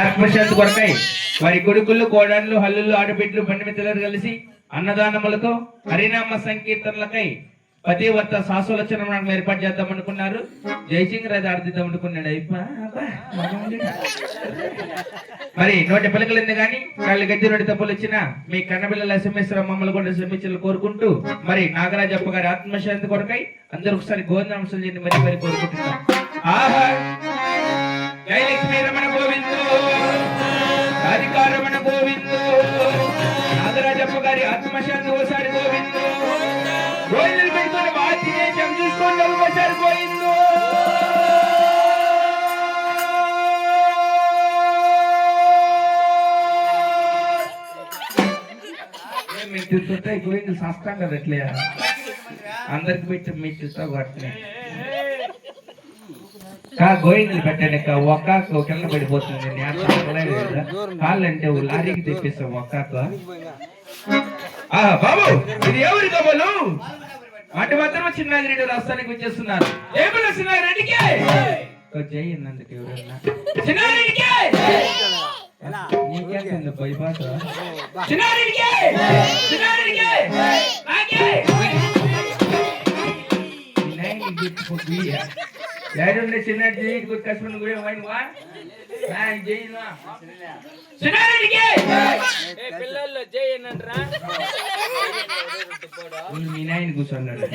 ఆత్మశాంతి కొరకై వారి కొడుకులు కోడళ్ళు హల్లులు ఆడబిడ్డలు బండిమిత్రులు కలిసి అన్నదానములతో హరినామ సంకీర్తనలకై పతివర్త శాశ్వలచనం ఏర్పాటు చేద్దాం అనుకున్నారు. జయసింగ్ రాజు ఆడుద్దాం అనుకున్నాడు. మరి నోటి పలుకలింది కానీ వాళ్ళు గడ్డి నోటి తప్పులు వచ్చినా మీ కన్నబిల్లల ఎస్ఎంఎస్ మమ్మల్ని కూడా శ్రమించాలని కోరుకుంటూ మరి నాగరాజప్ప గారి ఆత్మశాంతి కొరకై అందరూ ఒకసారి గోవిందాంశం చేయండి. మరి మరి కోరుకుంటున్నాం. ఆహా జై లక్ష్మీ రమణ గోవిందో, రాధికా రమణ గోవిందో, నాగరాజప్ప గారి ఆత్మశాంతి ఓసారి గోవిందో, రోజులు పెట్టుకుని వాచి చూసుకోండి ఒకసారి గోవిందో. మీరు గోవిందు సస్తాం కదా ఎట్లే అందరికి పెట్టి మీ చూస్తా పడుతున్నాయి. గోయిందులు పెట్టండి. ఒక్కాకు కింద పడిపోతుంది. కాళ్ళు అంటే లారీకి తెప్పిస్తాం ఒక్కాకు. బాబు ఇది ఎవరి కబలు అటు మాత్రం చిన్నాగిరెడ్డి రాష్ట్రానికి వచ్చేస్తున్నారు. ఏమన్నా చిన్నాగిరెడ్డికి జై అన్నందుకు ఎవరన్నా చిన్నాగిరెడ్డికి నీకేంటుంది భయపాత చిన్నాగిరెడ్డికి చిన్న జైలు కష్టం కూడా పిల్లల్లో జై అనంటరా మీ నాయన కూర్చున్నాడు.